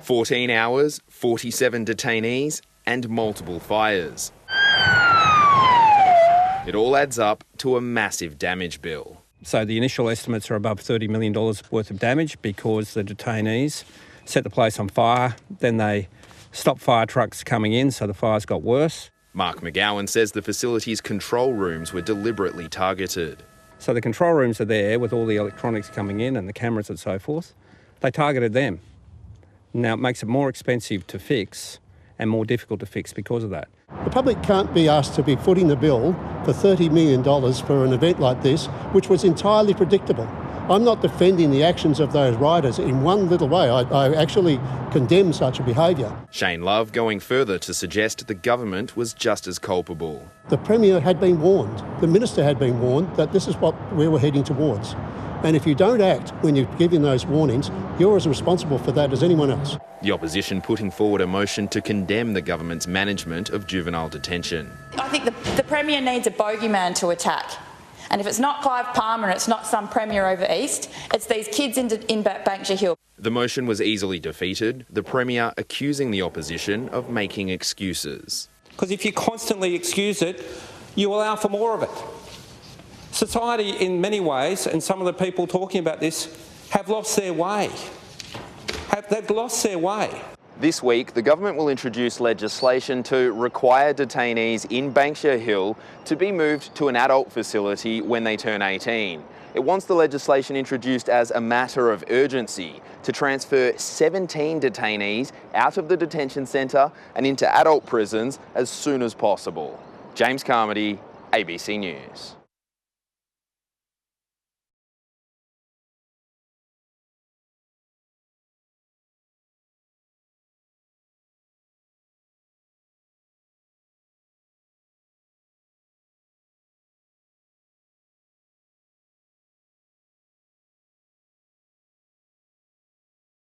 14 hours, 47 detainees and multiple fires. It all adds up to a massive damage bill. So the initial estimates are above $30 million worth of damage because the detainees set the place on fire, then they stopped fire trucks coming in, so the fires got worse. Mark McGowan says the facility's control rooms were deliberately targeted. So the control rooms are there with all the electronics coming in and the cameras and so forth. They targeted them. Now it makes it more expensive to fix and more difficult to fix because of that. The public can't be asked to be footing the bill for $30 million for an event like this, which was entirely predictable. I'm not defending the actions of those rioters in one little way. I actually condemn such a behaviour. Shane Love going further to suggest the government was just as culpable. The Premier had been warned, the Minister had been warned that this is what we were heading towards. And if you don't act when you're giving those warnings, you're as responsible for that as anyone else. The opposition putting forward a motion to condemn the government's management of juvenile detention. I think the Premier needs a bogeyman to attack. And if it's not Clive Palmer and it's not some Premier over East, it's these kids in Banksia Hill. The motion was easily defeated, the Premier accusing the opposition of making excuses. Because if you constantly excuse it, you allow for more of it. Society, in many ways, and some of the people talking about this, have lost their way. They've lost their way. This week, the government will introduce legislation to require detainees in Banksia Hill to be moved to an adult facility when they turn 18. It wants the legislation introduced as a matter of urgency to transfer 17 detainees out of the detention centre and into adult prisons as soon as possible. James Carmody, ABC News.